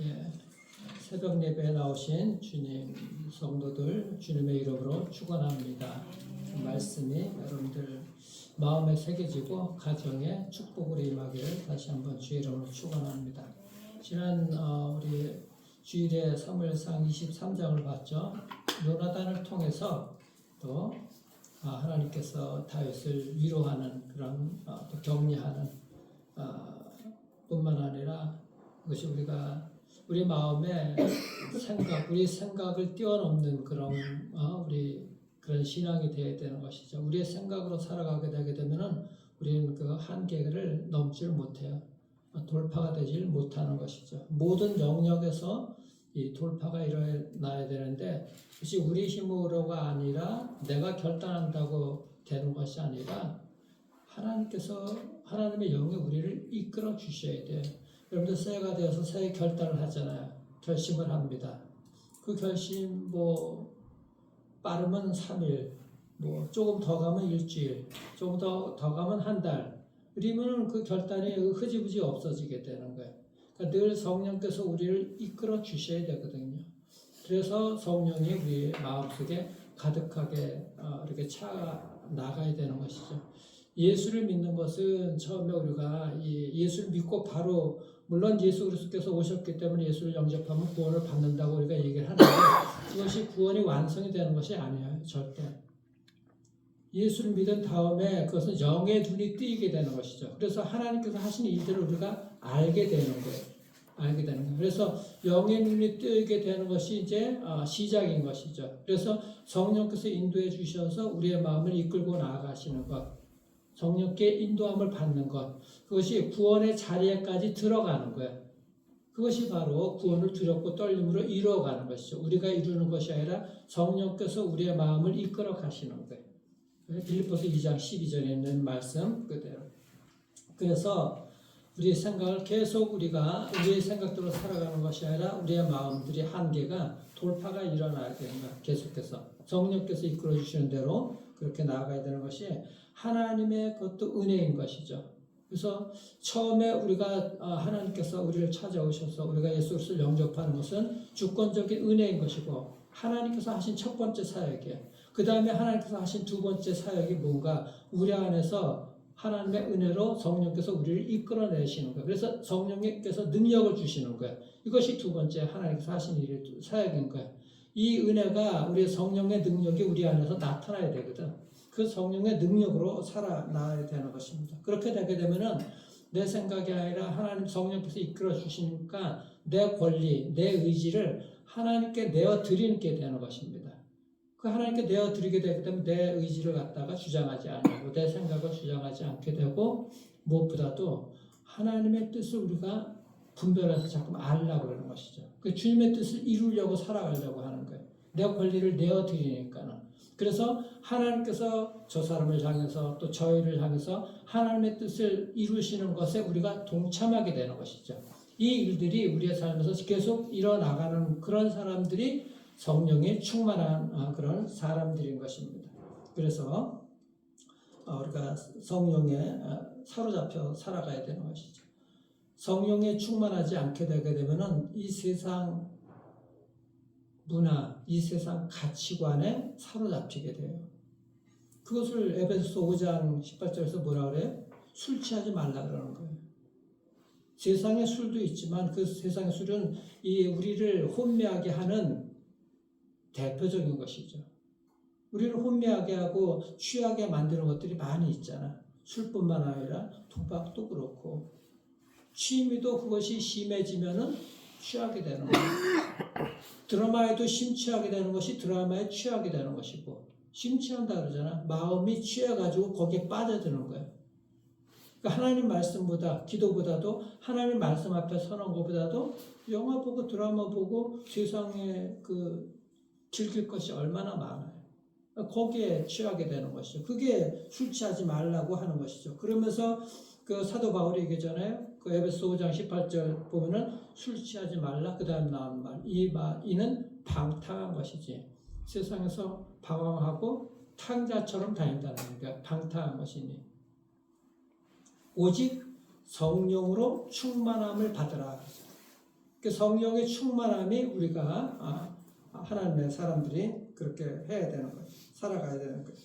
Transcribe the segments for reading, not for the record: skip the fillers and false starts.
예, 새벽 예배에 나오신 주님 성도들 주님의 이름으로 축원합니다. 말씀이 여러분들 마음에 새겨지고 가정에 축복으로 임하기를 다시 한번 주의 이름으로 축원합니다. 지난 우리 주일에 사무엘상 23장을 봤죠. 요나단을 통해서 또 하나님께서 다윗을 위로하는 그런 또 격려하는 뿐만 아니라 그것이 우리 마음의 우리 생각을 뛰어넘는 그런 우리 그런 신앙이 되어야 되는 것이죠. 우리의 생각으로 살아가게 되게 되면은 우리는 그 한계를 넘지를 못해요. 돌파가 되질 못하는 것이죠. 모든 영역에서 이 돌파가 일어나야 되는데, 그것이 우리 힘으로가 아니라 내가 결단한다고 되는 것이 아니라 하나님의 영이 우리를 이끌어 주셔야 돼요. 여러분들 새해가 되어서 새해 결단을 하잖아요. 결심을 합니다. 그 결심 빠르면 3일, 조금 더 가면 일주일, 조금 더 가면 한 달. 그러면 그 결단이 흐지부지 없어지게 되는 거예요. 그러니까 늘 성령께서 우리를 이끌어 주셔야 되거든요. 그래서 성령이 우리 마음속에 가득하게 이렇게 차 나가야 되는 것이죠. 예수를 믿는 것은 처음에 우리가 예수를 믿고 바로 물론 예수 그리스도께서 오셨기 때문에 예수를 영접하면 구원을 받는다고 우리가 얘기를 하는데 그것이 구원이 완성이 되는 것이 아니에요. 절대. 예수를 믿은 다음에 그것은 영의 눈이 뜨이게 되는 것이죠. 그래서 하나님께서 하신 일들을 우리가 알게 되는 거예요. 그래서 영의 눈이 뜨이게 되는 것이 이제 시작인 것이죠. 그래서 성령께서 인도해 주셔서 우리의 마음을 이끌고 나아가시는 것, 성령께 인도함을 받는 것, 그것이 구원의 자리에까지 들어가는 거예요. 그것이 바로 구원을 두렵고 떨림으로 이루어가는 것이죠. 우리가 이루는 것이 아니라 성령께서 우리의 마음을 이끌어 가시는 거예요. 빌립보서 2장 12절에 있는 말씀 그대로. 그래서 우리의 생각을 계속 우리의 생각대로 살아가는 것이 아니라 우리의 마음들의 한계가 돌파가 일어나야 되는 거야. 계속해서 성령께서 이끌어 주시는 대로 그렇게 나아가야 되는 것이 하나님의 그것도 은혜인 것이죠. 그래서 처음에 하나님께서 우리를 찾아오셔서 우리가 예수 그리스도를 영접하는 것은 주권적인 은혜인 것이고 하나님께서 하신 첫 번째 사역이에요. 그 다음에 하나님께서 하신 두 번째 사역이 뭔가 우리 안에서 하나님의 은혜로 성령께서 우리를 이끌어내시는 거예요. 그래서 성령께서 능력을 주시는 거예요. 이것이 두 번째 하나님께서 하신 사역인 거예요. 이 은혜가 우리의 성령의 능력이 우리 안에서 나타나야 되거든. 그 성령의 능력으로 살아나야 되는 것입니다. 그렇게 되게 되면은 내 생각이 아니라 하나님 성령께서 이끌어 주시니까 내 권리, 내 의지를 하나님께 내어 드리게 되는 것입니다. 그 하나님께 내어 드리게 되기 때문에 내 의지를 갖다가 주장하지 않고 내 생각을 주장하지 않게 되고 무엇보다도 하나님의 뜻을 우리가 분별해서 자꾸 알려고 그러는 것이죠. 그 주님의 뜻을 이루려고 살아가려고 하는 거예요. 내 권리를 내어 드리니까는. 그래서 하나님께서 저 사람을 향해서 또 저희를 향해서 하나님의 뜻을 이루시는 것에 우리가 동참하게 되는 것이죠. 이 일들이 우리의 삶에서 계속 일어나가는 그런 사람들이 성령에 충만한 그런 사람들인 것입니다. 그래서 우리가 성령에 사로잡혀 살아가야 되는 것이죠. 성령에 충만하지 않게 되게 되면은 이 세상 문화, 이 세상 가치관에 사로잡히게 돼요. 그것을 에베소서 5장 18절에서 뭐라 그래요? 술 취하지 말라 그러는 거예요. 세상의 술도 있지만 그 세상의 술은 우리를 혼미하게 하는 대표적인 것이죠. 우리를 혼미하게 하고 취하게 만드는 것들이 많이 있잖아. 술뿐만 아니라 도박도 그렇고 취미도 그것이 심해지면은 취하게 되는 거예요. 드라마에도 심취하게 되는 것이 드라마에 취하게 되는 것이고 심취한다 그러잖아. 마음이 취해가지고 거기에 빠져드는 거예요. 그러니까 하나님 말씀보다 기도보다도 하나님 말씀 앞에 서는 것보다도 영화 보고 드라마 보고 세상에 즐길 것이 얼마나 많아요. 거기에 취하게 되는 것이죠. 그게 술 취하지 말라고 하는 것이죠. 그러면서 그 사도 바울이 얘기잖아요. 그 에베소 5장 18절 보면은 술 취하지 말라. 그 다음 나온 말. 이는 방탕한 것이지. 세상에서 방황하고 탕자처럼 다닌다는 게 방탕한 것이니. 오직 성령으로 충만함을 받으라. 그 성령의 충만함이 우리가 하나님의 사람들이 그렇게 해야 되는 거예요. 살아가야 되는 거예요.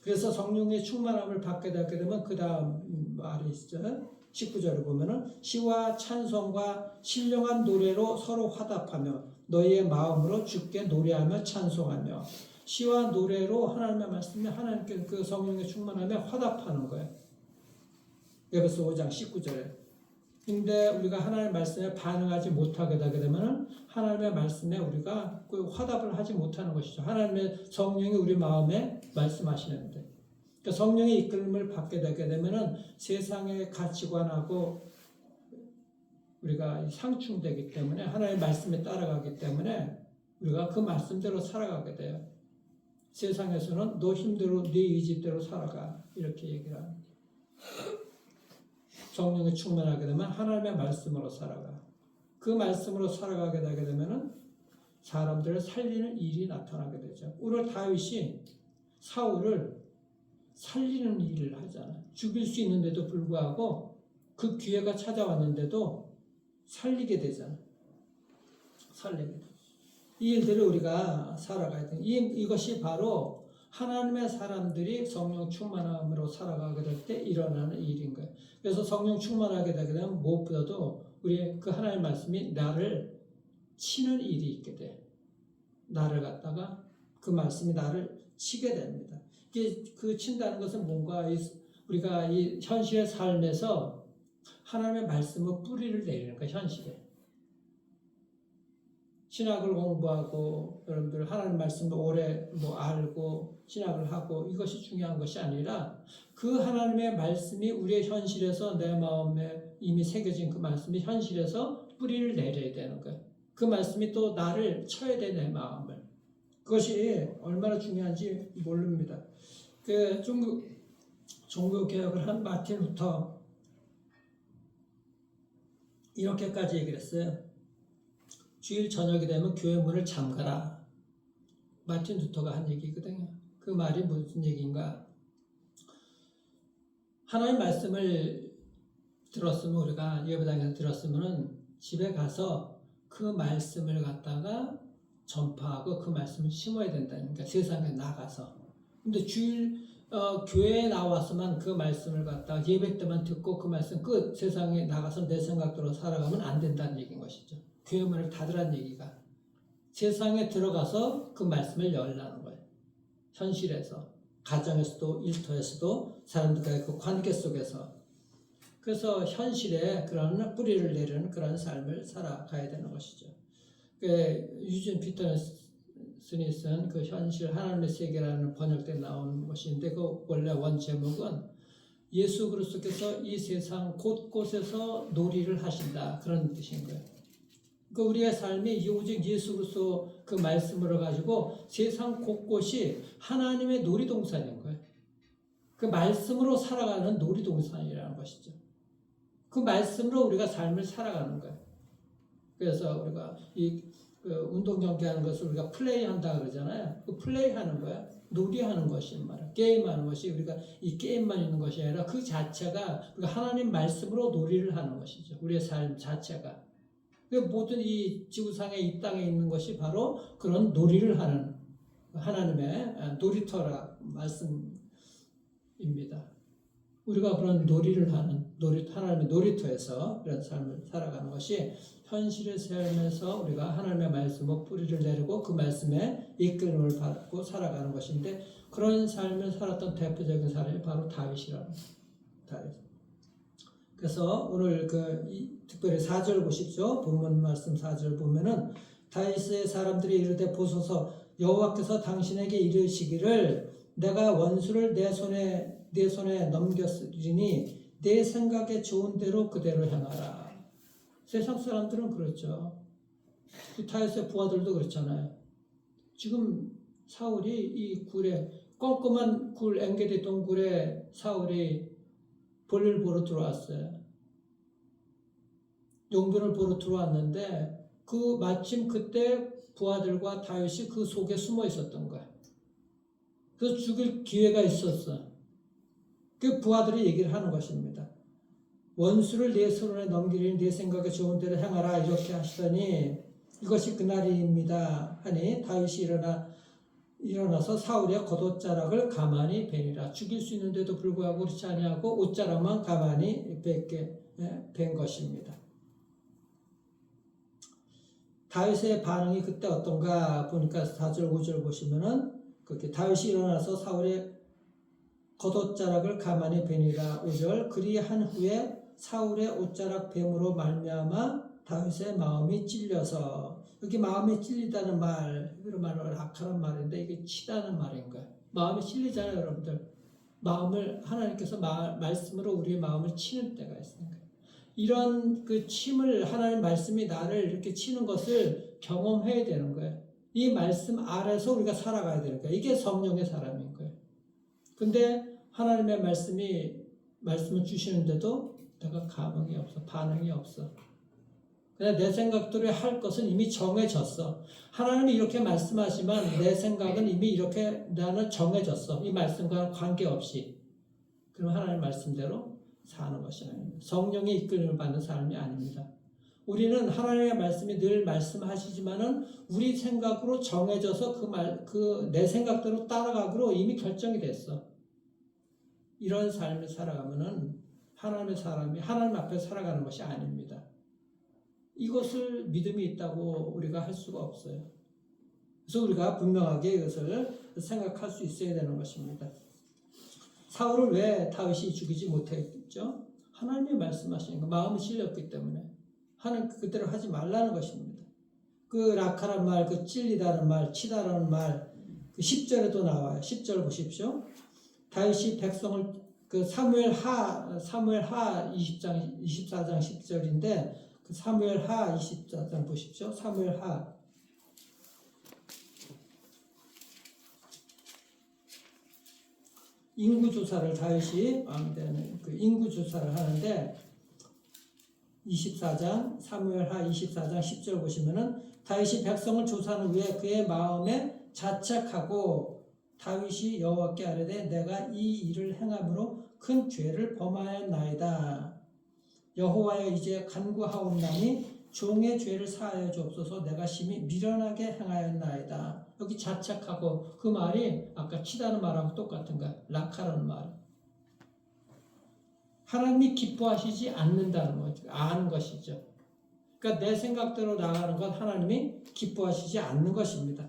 그래서 성령의 충만함을 받게 되면 그 다음 말이 있죠. 19절에 보면은 시와 찬송과 신령한 노래로 서로 화답하며 너희의 마음으로 주께 노래하며 찬송하며 시와 노래로 하나님의 말씀에 하나님께 그 성령의 충만함에 화답하는 거예요. 에베소 5장 19절에. 근데 우리가 하나님의 말씀에 반응하지 못하게 되게 되면 하나님의 말씀에 우리가 그 화답을 하지 못하는 것이죠. 하나님의 성령이 우리 마음에 말씀하시는데, 그러니까 성령의 이끌림을 받게 되게 되면은 세상의 가치관하고 우리가 상충되기 때문에 하나님의 말씀에 따라가기 때문에 우리가 그 말씀대로 살아가게 돼요. 세상에서는 너 힘대로 네 의지대로 살아가 이렇게 얘기를 합니다. 성령이 충만하게 되면 하나님의 말씀으로 살아가. 그 말씀으로 살아가게 되게 되면은 사람들을 살리는 일이 나타나게 되죠. 오늘 다윗이 사울을 살리는 일을 하잖아요. 죽일 수 있는데도 불구하고 그 기회가 찾아왔는데도 살리게 되잖아요. 살리게 돼. 이 일들을 우리가 살아가야 돼. 이것이 바로 하나님의 사람들이 성령 충만함으로 살아가게 될 때 일어나는 일인 거예요. 그래서 성령 충만하게 되게 되면 무엇보다도 우리 그 하나님의 말씀이 나를 치는 일이 있게 돼. 나를 갖다가 그 말씀이 나를 치게 됩니다. 이게 그 친다는 것은 뭔가 우리가 이 현실의 삶에서 하나님의 말씀의 뿌리를 내리는 거예요. 현실에. 신학을 공부하고 여러분들 하나님 말씀을 오래 알고 신학을 하고 이것이 중요한 것이 아니라 그 하나님의 말씀이 우리의 현실에서 내 마음에 이미 새겨진 그 말씀이 현실에서 뿌리를 내려야 되는 거예요. 그 말씀이 또 나를 쳐야 돼, 내 마음을. 그것이 얼마나 중요한지 모릅니다. 그 종교 개혁을 한 마틴 루터 이렇게까지 얘기를 했어요. 주일 저녁이 되면 교회 문을 잠가라. 마틴 루터가 한 얘기거든요. 그 말이 무슨 얘기인가? 하나님 말씀을 들었으면 우리가 예배당에서 들었으면은 집에 가서 그 말씀을 갖다가 전파하고 그 말씀을 심어야 된다니까. 세상에 나가서. 근데 주일 교회에 나와서만 그 말씀을 갖다가 예배 때만 듣고 그 말씀 끝. 세상에 나가서 내 생각대로 살아가면 안 된다는 얘기인 것이죠. 교회 문을 닫으라는 얘기가 세상에 들어가서 그 말씀을 열라는 거예요. 현실에서, 가정에서도, 일터에서도, 사람들과의 그 관계 속에서. 그래서 현실에 그런 뿌리를 내리는 그런 삶을 살아가야 되는 것이죠. 유진 피터슨이 쓴 그 현실 하나님의 세계라는 번역돼 나온 것인데 그 원래 원 제목은 예수 그리스도께서 이 세상 곳곳에서 놀이를 하신다 그런 뜻인 거예요. 그 우리의 삶이 오직 예수 그리스도 그 말씀으로 가지고 세상 곳곳이 하나님의 놀이동산인 거예요. 그 말씀으로 살아가는 놀이동산이라는 것이죠. 그 말씀으로 우리가 삶을 살아가는 거예요. 그래서 우리가 그 운동 경기하는 것을 우리가 플레이한다 그러잖아요. 그 플레이하는 거야. 놀이하는 것이 말이야. 게임하는 것이 우리가 이 게임만 있는 것이 아니라 그 자체가 우리가 하나님 말씀으로 놀이를 하는 것이죠. 우리의 삶 자체가. 모든 이 지구상에 이 땅에 있는 것이 바로 그런 놀이를 하는 하나님의 놀이터라 말씀입니다. 우리가 그런 놀이를 하는 하나님의 놀이터에서 그런 삶을 살아가는 것이 현실의 삶에서 우리가 하나님의 말씀으로 뿌리를 내리고 그 말씀에 이끌림을 받고 살아가는 것인데 그런 삶을 살았던 대표적인 사람이 바로 다윗이라는 다윗. 그래서 오늘 특별히 4절 보십시오. 본문 말씀 4절 보면은 다윗의 사람들이 이르되 보소서 여호와께서 당신에게 이르시기를 내가 원수를 내 손에 넘겼으리니 내 생각에 좋은 대로 그대로 행하라. 세상 사람들은 그렇죠. 다윗의 부하들도 그렇잖아요. 지금 사울이 이 굴에 껌껌한 굴 엔게디 동굴에 사울이 볼일 보러 들어왔어요. 용변을 보러 들어왔는데 마침 그때 부하들과 다윗이 그 속에 숨어 있었던 거야. 그래서 죽일 기회가 있었어. 그 부하들이 얘기를 하는 것입니다. 원수를 내 손에 넘기리니 내 생각에 좋은 대로 행하라 이렇게 하시더니 이것이 그날입니다 하니 다윗이 일어나서 사울의 겉옷자락을 가만히 베니라. 죽일 수 있는데도 불구하고 그렇지 아니하고 옷자락만 가만히 벤 것입니다. 다윗의 반응이 그때 어떤가 보니까 4절 5절 보시면은 그렇게 다윗이 일어나서 사울의 겉옷자락을 가만히 베니라. 5절 그리한 후에 사울의 옷자락 뱀으로 말미암아 다윗의 마음이 찔려서, 여기 마음이 찔리다는 말, 이런 말은 악한 말인데 이게 치다는 말인 거예요. 마음이 찔리잖아요, 여러분들. 마음을 하나님께서 말씀으로 우리의 마음을 치는 때가 있으니까. 이런 그 침을 하나님 말씀이 나를 이렇게 치는 것을 경험해야 되는 거예요. 이 말씀 아래서 우리가 살아가야 되는 거예요. 이게 성령의 사람인 거예요. 근데 하나님의 말씀을 주시는데도 내가 감흥이 없어, 반응이 없어. 그냥 내 생각대로 할 것은 이미 정해졌어. 하나님이 이렇게 말씀하지만 내 생각은 이미 이렇게 나는 정해졌어. 이 말씀과는 관계없이. 그럼 하나님 말씀대로 사는 것이 아닙니다. 성령의 이끌림을 받는 사람이 아닙니다. 우리는 하나님의 말씀이 늘 말씀하시지만은 우리 생각으로 정해져서 내 생각대로 따라가기로 이미 결정이 됐어. 이런 삶을 살아가면은 하나님의 사람이 하나님 앞에 살아가는 것이 아닙니다. 이것을 믿음이 있다고 우리가 할 수가 없어요. 그래서 우리가 분명하게 이것을 생각할 수 있어야 되는 것입니다. 사울을 왜 다윗이 죽이지 못했죠? 하나님이 말씀하시니까 마음이 찔렸기 때문에 하는 그대로 하지 말라는 것입니다. 그 락하란 말, 그 찔리다는 말, 치다라는 말, 그 10절에도 나와요. 10절 보십시오. 다윗이 백성을 사무엘하 24장 10절인데 그 사무엘하 24장 보십시오. 사무엘하 인구조사를 다윗이 그 인구조사를 하는데 24장 사무엘하 24장 10절 보시면은 다윗이 백성을 조사한 후에 그의 마음에 자책하고 다윗이 여호와께 아뢰되 내가 이 일을 행함으로 큰 죄를 범하였나이다. 여호와여 이제 간구하옵나니 종의 죄를 사하여 주옵소서. 내가 심히 미련하게 행하였나이다. 여기 자책하고 그 말이 아까 치다는 말하고 똑같은 거야. 락하라는 말. 하나님이 기뻐하시지 않는다는 거죠. 아는 것이죠. 그러니까 내 생각대로 나가는 건 하나님이 기뻐하시지 않는 것입니다.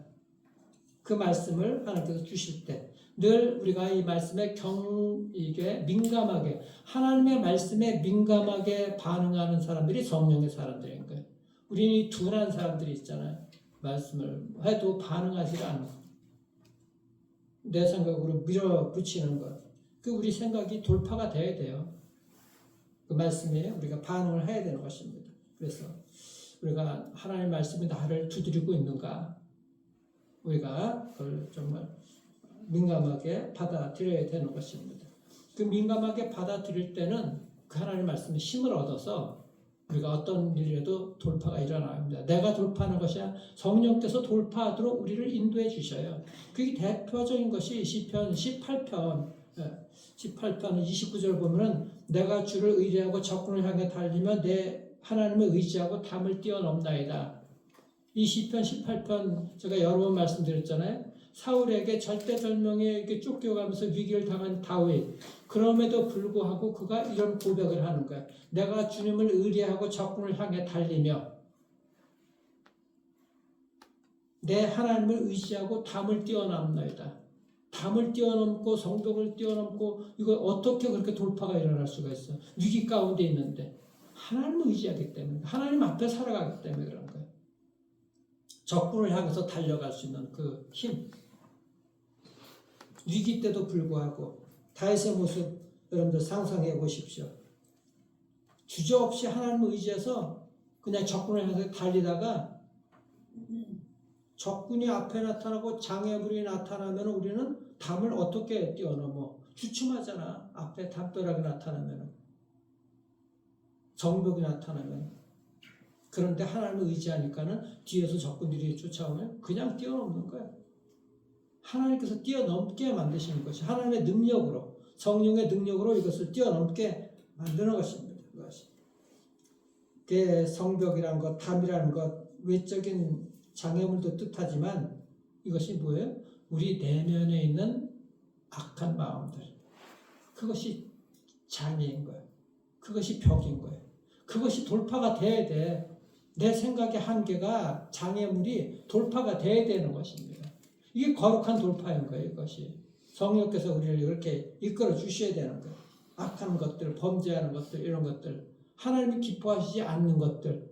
그 말씀을 하나님께서 주실 때 늘 우리가 이 말씀에 이게 민감하게 하나님의 말씀에 민감하게 반응하는 사람들이 성령의 사람들인 거예요. 우리는 둔한 사람들이 있잖아요. 말씀을 해도 반응하지 않는 내 생각으로 밀어붙이는 것. 그 우리 생각이 돌파가 돼야 돼요. 그 말씀에 우리가 반응을 해야 되는 것입니다. 그래서 우리가 하나님의 말씀이 나를 두드리고 있는가? 우리가 그걸 정말 민감하게 받아들여야 되는 것입니다. 그 민감하게 받아들일 때는 그 하나님의 말씀에 힘을 얻어서 우리가 어떤 일에도 돌파가 일어납니다. 내가 돌파하는 것이 아니라 성령께서 돌파하도록 우리를 인도해 주셔요. 그게 대표적인 것이 시편 18편 29절 보면은 내가 주를 의뢰하고 적군을 향해 달리며 내 하나님을 의지하고 담을 뛰어넘나이다. 이 시편 18편 제가 여러 번 말씀드렸잖아요. 사울에게 절대절명에 쫓겨가면서 위기를 당한 다윗. 그럼에도 불구하고 그가 이런 고백을 하는 거야. 내가 주님을 의뢰하고 적군을 향해 달리며 내 하나님을 의지하고 담을 뛰어넘나이다. 담을 뛰어넘고 성벽을 뛰어넘고 이거 어떻게 그렇게 돌파가 일어날 수가 있어? 위기 가운데 있는데 하나님을 의지하기 때문에 하나님 앞에 살아가기 때문에 그런 거예요. 적군을 향해서 달려갈 수 있는 그 힘. 위기 때도 불구하고 다윗의 모습 여러분들 상상해 보십시오. 주저없이 하나님을 의지해서 그냥 적군을 향해서 달리다가 적군이 앞에 나타나고 장애물이 나타나면 우리는 담을 어떻게 뛰어넘어? 주춤하잖아. 앞에 담벼락이 나타나면 정벽이 나타나면. 그런데 하나님을 의지하니까는 뒤에서 적군들이 쫓아오면 그냥 뛰어넘는 거야. 하나님께서 뛰어넘게 만드시는 것이 하나님의 능력으로 성령의 능력으로 이것을 뛰어넘게 만드는 것입니다. 그것이. 그 성벽이라는 것, 담이라는 것, 외적인 장애물도 뜻하지만 이것이 뭐예요? 우리 내면에 있는 악한 마음들. 그것이 장애인 거예요. 그것이 벽인 거예요. 그것이 돌파가 돼야 돼. 내 생각의 한계가 장애물이 돌파가 돼야 되는 것입니다. 이게 거룩한 돌파인 거예요. 이것이. 성령께서 우리를 이렇게 이끌어 주셔야 되는 거예요. 악한 것들, 범죄하는 것들, 이런 것들, 하나님이 기뻐하시지 않는 것들,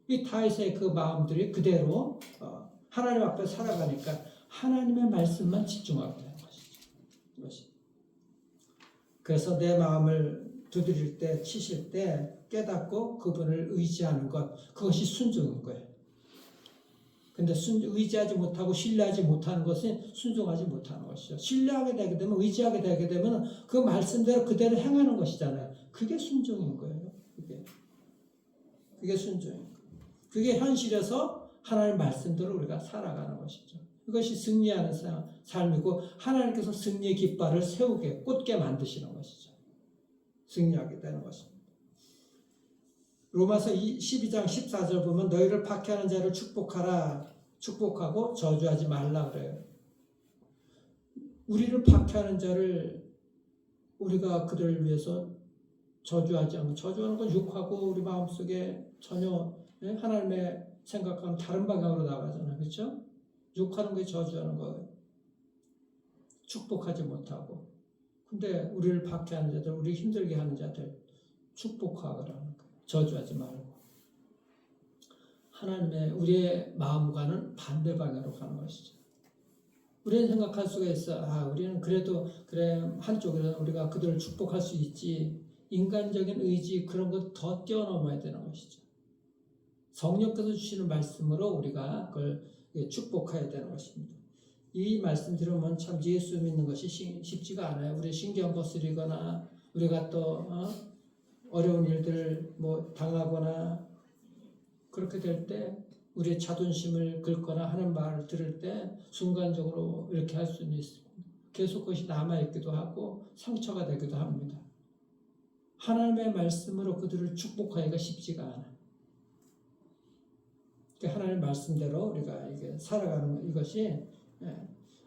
이 다윗의 그 마음들이 그대로 하나님 앞에 살아가니까 하나님의 말씀만 집중하게 되는 것이죠. 그래서 내 마음을 두드릴 때, 치실 때 깨닫고 그분을 의지하는 것, 그것이 순종인 거예요. 근데 의지하지 못하고 신뢰하지 못하는 것은 순종하지 못하는 것이죠. 신뢰하게 되게 되면, 의지하게 되게 되면 그 말씀대로 그대로 행하는 것이잖아요. 그게 순종인 거예요. 그게 순종인 거예요. 그게 현실에서 하나님의 말씀대로 우리가 살아가는 것이죠. 이것이 승리하는 삶이고 하나님께서 승리의 깃발을 세우게, 꽂게 만드시는 것이죠. 승리하게 되는 것입니다. 로마서 12장 14절 보면 너희를 박해하는 자를 축복하라. 축복하고 저주하지 말라 그래요. 우리를 박해하는 자를 우리가 그들을 위해서 저주하지 않고, 저주하는 건 욕하고 우리 마음속에 전혀 하나님의 생각과는 다른 방향으로 나가잖아요. 그렇죠? 욕하는 게 저주하는 거예요. 축복하지 못하고. 근데 우리를 박해하는 자들, 우리 힘들게 하는 자들 축복하라는 거예요. 저주하지 말고. 하나님의 우리의 마음과는 반대 방향으로 가는 것이죠. 우리는 생각할 수가 있어. 우리는 그래도 그래 한쪽으로는 우리가 그들을 축복할 수 있지. 인간적인 의지 그런 것 더 뛰어넘어야 되는 것이죠. 성령께서 주시는 말씀으로 우리가 그걸 축복해야 되는 것입니다. 이 말씀 들으면 참 예수 믿는 것이 쉽지가 않아요. 우리 신경 거스리거나 우리가 또 어려운 일들을 당하거나 그렇게 될 때 우리의 자존심을 긁거나 하는 말을 들을 때 순간적으로 이렇게 할 수는 있습니다. 계속 그것이 남아있기도 하고 상처가 되기도 합니다. 하나님의 말씀으로 그들을 축복하기가 쉽지가 않아요. 하나님의 말씀대로 우리가 이게 살아가는 이것이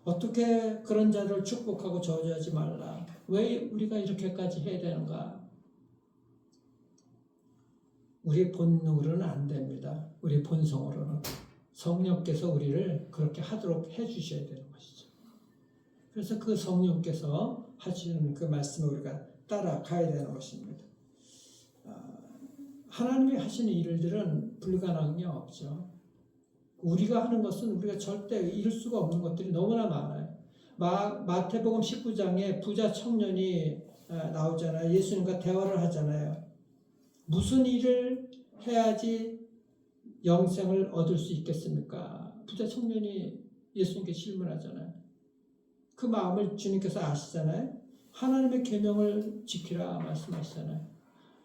어떻게 그런 자를 축복하고 저주하지 말라. 왜 우리가 이렇게까지 해야 되는가? 우리 본능으로는 안 됩니다. 우리 본성으로는. 성령께서 우리를 그렇게 하도록 해주셔야 되는 것이죠. 그래서 그 성령께서 하시는 그 말씀을 우리가 따라가야 되는 것입니다. 하나님이 하시는 일들은 불가능한 게 없죠. 우리가 하는 것은 우리가 절대 이룰 수가 없는 것들이 너무나 많아요. 마태복음 19장에 부자 청년이 나오잖아요. 예수님과 대화를 하잖아요. 무슨 일을 해야지 영생을 얻을 수 있겠습니까? 부자 청년이 예수님께 질문하잖아요. 그 마음을 주님께서 아시잖아요. 하나님의 계명을 지키라 말씀하시잖아요.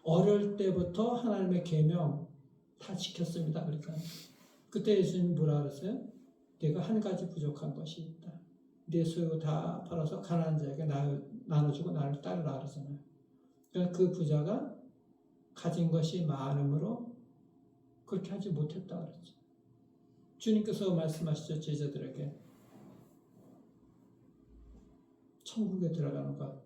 어릴 때부터 하나님의 계명 다 지켰습니다. 그러니까 그때 예수님이 뭐라 그랬어요? 내가 한 가지 부족한 것이 있다. 내 소유 다 팔아서 가난한 자에게 나눠주고 나를 따르라 그러잖아요. 그러니까 그 부자가 가진 것이 많음으로 그렇게 하지 못했다 그랬죠. 주님께서 말씀하시죠. 제자들에게 천국에 들어가는 것,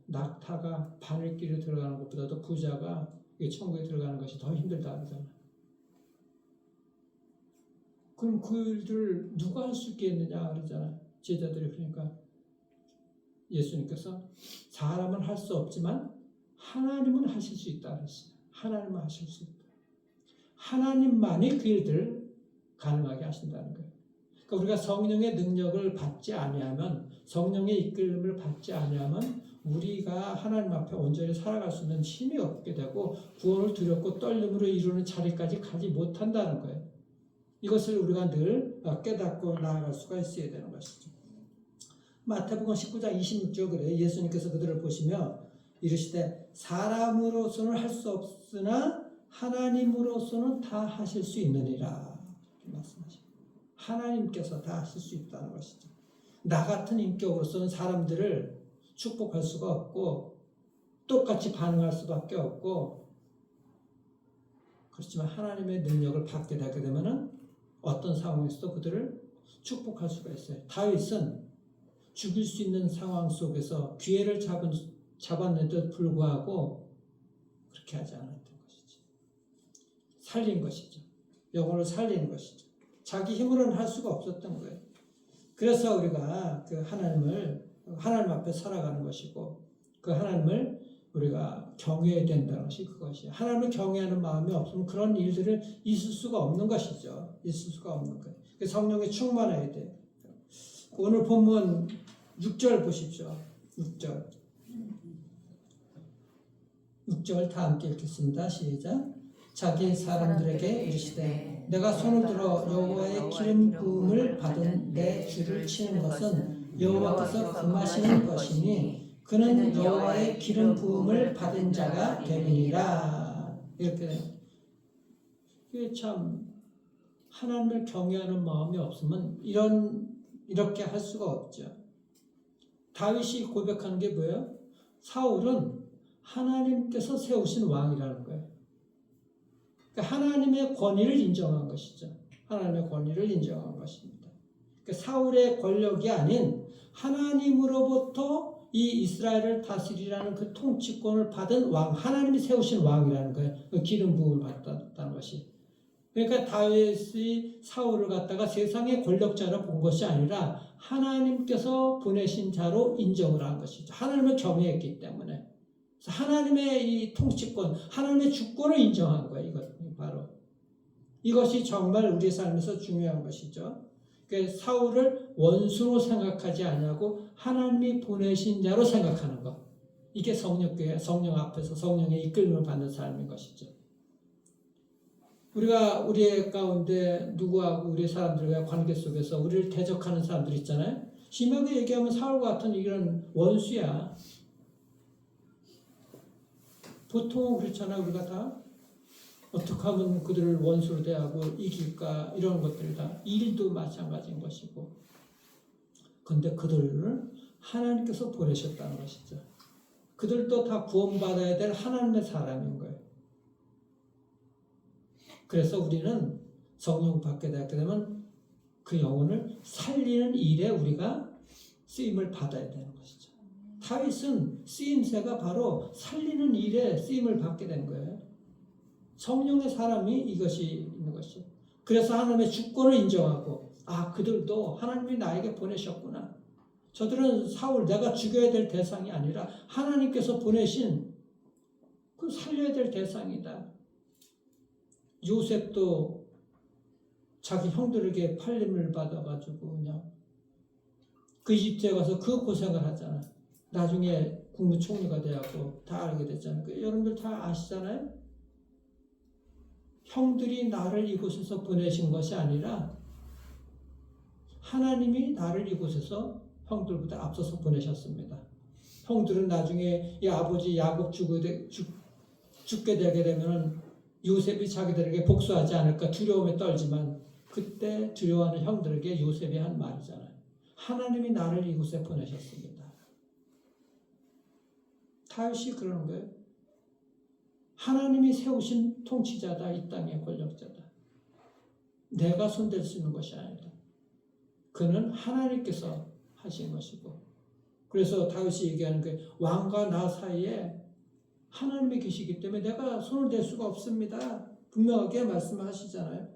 낙타가 바늘길에 들어가는 것보다도 부자가 천국에 들어가는 것이 더 힘들다 그러잖아요. 그럼 그 일을 누가 할 수 있겠느냐 그러잖아요. 제자들이. 그러니까 예수님께서 사람은 할 수 없지만 하나님은 하실 수 있다 그랬어요. 하나님은 하실 수 있다. 하나님만이 그 일들을 가능하게 하신다는 거예요. 그러니까 우리가 성령의 능력을 받지 아니하면, 성령의 이끌림을 받지 아니하면 우리가 하나님 앞에 온전히 살아갈 수 있는 힘이 없게 되고 구원을 두렵고 떨림으로 이루는 자리까지 가지 못한다는 거예요. 이것을 우리가 늘 깨닫고 나아갈 수가 있어야 되는 것이죠. 마태복음 19장 26절 그래요. 예수님께서 그들을 보시며 이르시되 사람으로서는 할 수 없으나 하나님으로서는 다 하실 수 있느니라 말씀하십니다. 하나님께서 다 하실 수 있다는 것이죠. 나 같은 인격으로서는 사람들을 축복할 수가 없고 똑같이 반응할 수밖에 없고, 그렇지만 하나님의 능력을 받게 되게 되면은 어떤 상황에서도 그들을 축복할 수가 있어요. 다윗은 죽일 수 있는 상황 속에서 기회를 잡았는데도 불구하고 그렇게 하지 않았던 것이죠. 살린 것이죠. 영혼을 살린 것이죠. 자기 힘으로는 할 수가 없었던 거예요. 그래서 우리가 그 하나님 앞에 살아가는 것이고, 그 하나님을 우리가 경외해야 된다는 것이 그것이에요. 하나님을 경외하는 마음이 없으면 그런 일들을 있을 수가 없는 것이죠. 있을 수가 없는 거예요. 성령에 충만해야 돼요. 오늘 본문 6절 보십시오. 6절 다 함께 읽겠습니다. 시작. 자기 사람들에게 이르시되 내가 손을 들어 여호와의 기름 부음을 받은 내 주를 치는 것은 여호와께서 금하시는 것이니 그는 여호와의 기름 부음을 받은 자가 됨이니라. 이렇게 이게 참 하나님을 경외하는 마음이 없으면 이렇게 할 수가 없죠. 다윗이 고백하는 게 뭐예요? 사울은 하나님께서 세우신 왕이라는 거예요. 그러니까 하나님의 권위를 인정한 것이죠. 하나님의 권위를 인정한 것입니다. 그러니까 사울의 권력이 아닌 하나님으로부터 이 이스라엘을 다스리라는 그 통치권을 받은 왕, 하나님이 세우신 왕이라는 거예요. 그 기름 부음을 받았다는 것이. 그러니까 다윗이 사울을 갖다가 세상의 권력자로 본 것이 아니라 하나님께서 보내신 자로 인정을 한 것이죠. 하나님을 경외했기 때문에. 하나님의 이 통치권, 하나님의 주권을 인정한 거예요. 이것이 정말 우리 삶에서 중요한 것이죠. 그러니까 사울을 원수로 생각하지 아니하고 하나님이 보내신 자로 생각하는 것. 이게 성령교회, 성령 앞에서 성령의 이끌림을 받는 삶인 것이죠. 우리가 우리의 가운데 누구하고 우리 사람들과의 관계 속에서 우리를 대적하는 사람들 있잖아요. 심하게 얘기하면 사울과 같은 이런 원수야. 보통 그렇잖아요. 우리가 다 어떻게 하면 그들을 원수로 대하고 이길까, 이런 것들이 다 일도 마찬가지인 것이고, 근데 그들을 하나님께서 보내셨다는 것이죠. 그들도 다 구원받아야 될 하나님의 사람인 거예요. 그래서 우리는 성령 받게 되면 그 영혼을 살리는 일에 우리가 쓰임을 받아야 되는 것이죠. 다윗은 쓰임새가 바로 살리는 일에 쓰임을 받게 된 거예요. 성령의 사람이 이것이 있는 것이죠. 그래서 하나님의 주권을 인정하고, 그들도 하나님이 나에게 보내셨구나. 저들은 사울, 내가 죽여야 될 대상이 아니라 하나님께서 보내신 그 살려야 될 대상이다. 요셉도 자기 형들에게 팔림을 받아가지고 그냥 그 이집트에 가서 그 고생을 하잖아. 나중에 국무총리가 되고 다 알게 됐잖아요. 여러분들 다 아시잖아요. 형들이 나를 이곳에서 보내신 것이 아니라 하나님이 나를 이곳에서 형들보다 앞서서 보내셨습니다. 형들은 나중에 이 아버지 야곱 죽게 되게 되면 요셉이 자기들에게 복수하지 않을까 두려움에 떨지만, 그때 두려워하는 형들에게 요셉이 한 말이잖아요. 하나님이 나를 이곳에 보내셨습니다. 다윗이 그러는 거예요. 하나님이 세우신 통치자다. 이 땅의 권력자다. 내가 손댈 수 있는 것이 아니다. 그는 하나님께서 하신 것이고, 그래서 다윗이 얘기하는 게 왕과 나 사이에 하나님이 계시기 때문에 내가 손을 댈 수가 없습니다. 분명하게 말씀하시잖아요.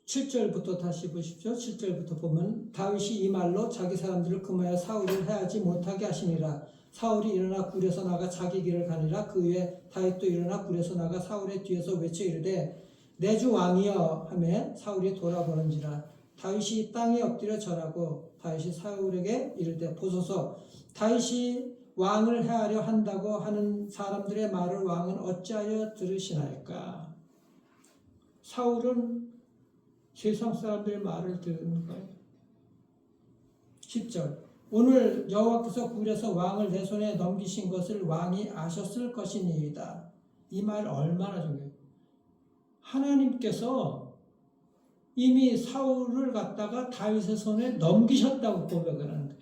7절부터 다시 보십시오. 7절부터 보면 다윗이 이 말로 자기 사람들을 금하여 사울을 해하지 못하게 하시니라. 사울이 일어나 굴에서 나가 자기 길을 가니라. 그 후에 다윗도 일어나 굴에서 나가 사울의 뒤에서 외쳐 이르되 내 주 왕이여 하매 사울이 돌아보는지라. 다윗이 땅에 엎드려 절하고 다윗이 사울에게 이르되 보소서 다윗이 왕을 해하려 한다고 하는 사람들의 말을 왕은 어찌하여 들으시나이까. 사울은 세상 사람들의 말을 듣는 거예요. 10절 오늘 여호와께서 굴에서 왕을 내 손에 넘기신 것을 왕이 아셨을 것이니이다. 이 말 얼마나 중요해요. 하나님께서 이미 사울을 갖다가 다윗의 손에 넘기셨다고 고백을 하는 거예요.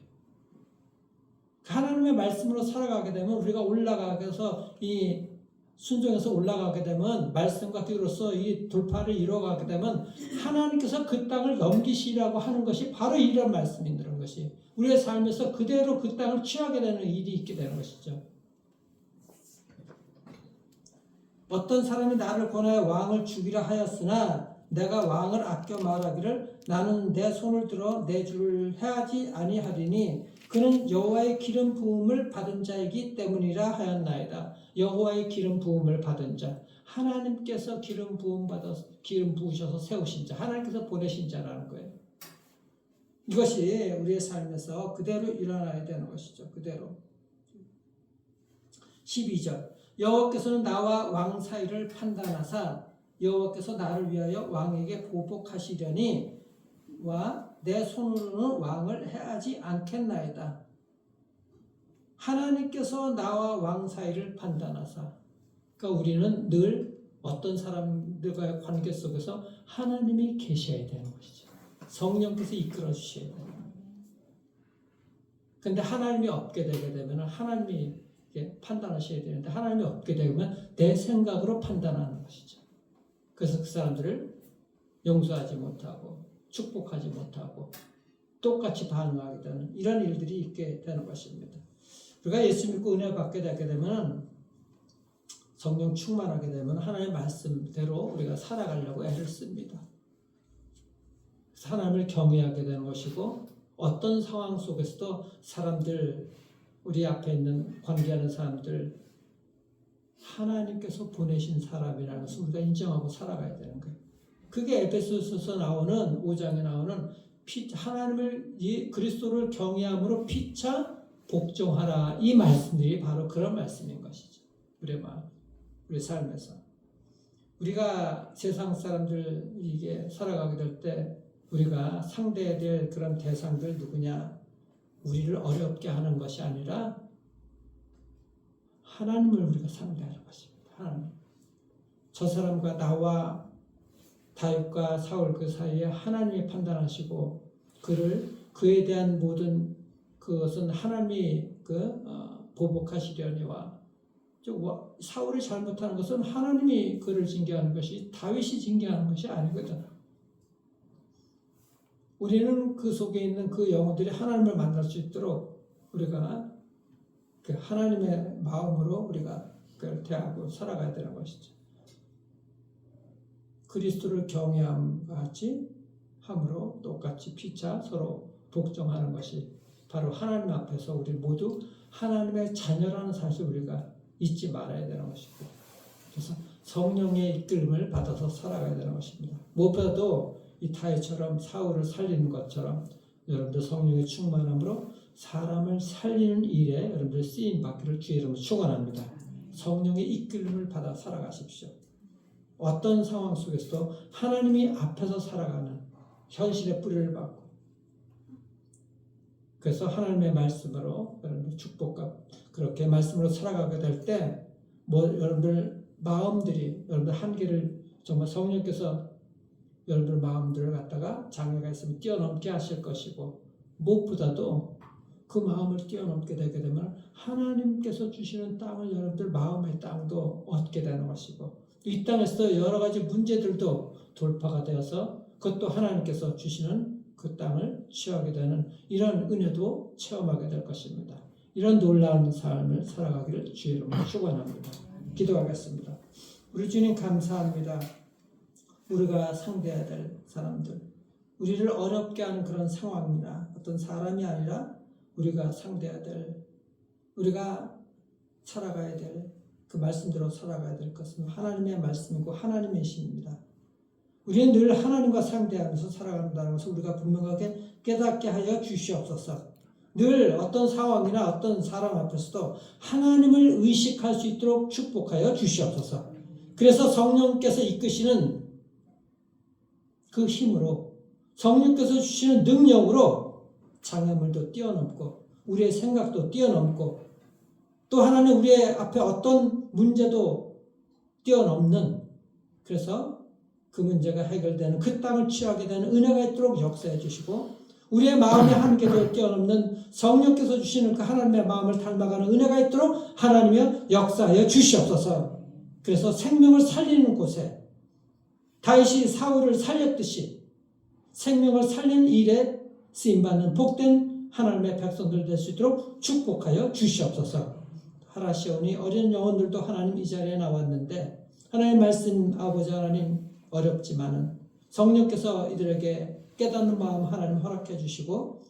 하나님의 말씀으로 살아가게 되면 우리가 올라가서 이 순종해서 올라가게 되면 말씀과 기도로서 이 돌파를 이루어가게 되면 하나님께서 그 땅을 넘기시라고 하는 것이 바로 이런 말씀인 것이 우리의 삶에서 그대로 그 땅을 취하게 되는 일이 있게 되는 것이죠. 어떤 사람이 나를 권하여 왕을 죽이라 하였으나 내가 왕을 아껴 말하기를 나는 내 손을 들어 내 주를 해하지 아니하리니 그는 여호와의 기름 부음을 받은 자이기 때문이라 하였나이다. 여호와의 기름 부음을 받은 자, 하나님께서 기름 부으셔서 세우신 자, 하나님께서 보내신 자라는 거예요. 이것이 우리의 삶에서 그대로 일어나야 되는 것이죠. 그대로. 12절 여호와께서는 나와 왕 사이를 판단하사 여호와께서 나를 위하여 왕에게 보복하시려니 와 내 손으로는 왕을 해하지 않겠나이다. 하나님께서 나와 왕 사이를 판단하사, 그러니까 우리는 늘 어떤 사람들과의 관계 속에서 하나님이 계셔야 되는 것이죠. 성령께서 이끌어 주셔야 돼요. 그런데 하나님이 없게 되게 되면 하나님이 판단하셔야 되는데 하나님이 없게 되면 내 생각으로 판단하는 것이죠. 그래서 그 사람들을 용서하지 못하고 축복하지 못하고 똑같이 반응하게 되는 이런 일들이 있게 되는 것입니다. 우리가 예수 믿고 은혜 받게 되게 되면 성령 충만하게 되면 하나님의 말씀대로 우리가 살아가려고 애를 씁니다. 하나님을 경외하게 되는 것이고 어떤 상황 속에서도 사람들 우리 앞에 있는 관계하는 사람들 하나님께서 보내신 사람이라는 것을 우리가 인정하고 살아가야 되는 거예요. 그게 에베소서에서 나오는 5장에 나오는 하나님을 그리스도를 경외함으로 피차 복종하라 이 말씀들이 바로 그런 말씀인 것이죠. 우리 삶에서 우리가 세상 사람들 이게 살아가게 될 때 우리가 상대해야 될 그런 대상들 누구냐? 우리를 어렵게 하는 것이 아니라 하나님을 우리가 상대하는 것입니다. 하나님. 저 사람과 나와 다윗과 사울 그 사이에 하나님이 판단하시고 그에 대한 모든 그것은 하나님이 보복하시려니와 사울이 잘못하는 것은 하나님이 그를 징계하는 것이 다윗이 징계하는 것이 아니거든. 우리는 그 속에 있는 그 영혼들이 하나님을 만날 수 있도록 우리가 그 하나님의 마음으로 우리가 그걸 대하고 살아가야 되는 것이죠. 그리스도를 경외함과 같이 함으로 똑같이 피차 서로 복종하는 것이 바로 하나님 앞에서 우리 모두 하나님의 자녀라는 사실을 우리가 잊지 말아야 되는 것이고 그래서 성령의 이끌림을 받아서 살아가야 되는 것입니다. 무엇보다도 이 다윗처럼 사울을 살리는 것처럼 여러분들 성령의 충만함으로 사람을 살리는 일에 여러분들 쓰임 받기를 주의 이름으로 축원합니다. 성령의 이끌림을 받아 살아가십시오. 어떤 상황 속에서도 하나님이 앞에서 살아가는 현실의 뿌리를 받고 그래서 하나님의 말씀으로 여러분들 축복과 그렇게 말씀으로 살아가게 될 때 여러분들 마음들이 여러분들 한계를 정말 성령께서 여러분들 마음들을 갖다가 장애가 있으면 뛰어넘게 하실 것이고 무엇보다도 그 마음을 뛰어넘게 되게 되면 하나님께서 주시는 땅을 여러분들 마음의 땅도 얻게 되는 것이고 이 땅에서 여러 가지 문제들도 돌파가 되어서 그것도 하나님께서 주시는 그 땅을 취하게 되는 이런 은혜도 체험하게 될 것입니다. 이런 놀라운 삶을 살아가기를 주의 이름으로 축원합니다. 기도하겠습니다. 우리 주님 감사합니다. 우리가 상대해야 될 사람들, 우리를 어렵게 하는 그런 상황이나 어떤 사람이 아니라 우리가 상대해야 될, 우리가 살아가야 될 그 말씀대로 살아가야 될 것은 하나님의 말씀이고 하나님의 신입니다. 우리는 늘 하나님과 상대하면서 살아간다는 것을 우리가 분명하게 깨닫게 하여 주시옵소서. 늘 어떤 상황이나 어떤 사람 앞에서도 하나님을 의식할 수 있도록 축복하여 주시옵소서. 그래서 성령께서 이끄시는 그 힘으로 성령께서 주시는 능력으로 장애물도 뛰어넘고 우리의 생각도 뛰어넘고 또 하나님 우리의 앞에 어떤 문제도 뛰어넘는 그래서 그 문제가 해결되는 그 땅을 취하게 되는 은혜가 있도록 역사해 주시고 우리의 마음이 함께 될 게 없는 성령께서 주시는 그 하나님의 마음을 닮아가는 은혜가 있도록 하나님이 역사하여 주시옵소서. 그래서 생명을 살리는 곳에 다윗이 사울을 살렸듯이 생명을 살린 일에 쓰임받는 복된 하나님의 백성들 될 수 있도록 축복하여 주시옵소서. 하라시오니 어린 영혼들도 하나님 이 자리에 나왔는데 하나님 말씀 아버지 하나님 어렵지만은 성령께서 이들에게 깨닫는 마음 하나님 허락해 주시고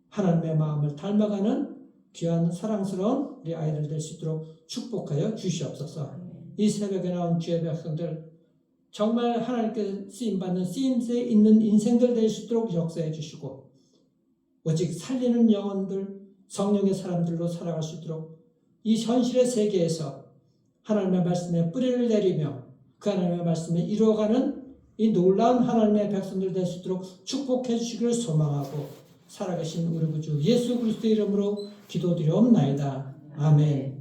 하나님의 마음을 닮아가는 귀한 사랑스러운 우리 아이들 될 수 있도록 축복하여 주시옵소서. 이 새벽에 나온 주의 백성들 정말 하나님께 쓰임받는 쓰임새 있는 인생들 될 수 있도록 역사해 주시고 오직 살리는 영혼들 성령의 사람들로 살아갈 수 있도록 이 현실의 세계에서 하나님의 말씀에 뿌리를 내리며 그 하나님의 말씀을 이루어가는 이 놀라운 하나님의 백성들 될 수 있도록 축복해 주시기를 소망하고 살아계신 우리 구주 예수 그리스도의 이름으로 기도드리옵나이다. 아멘.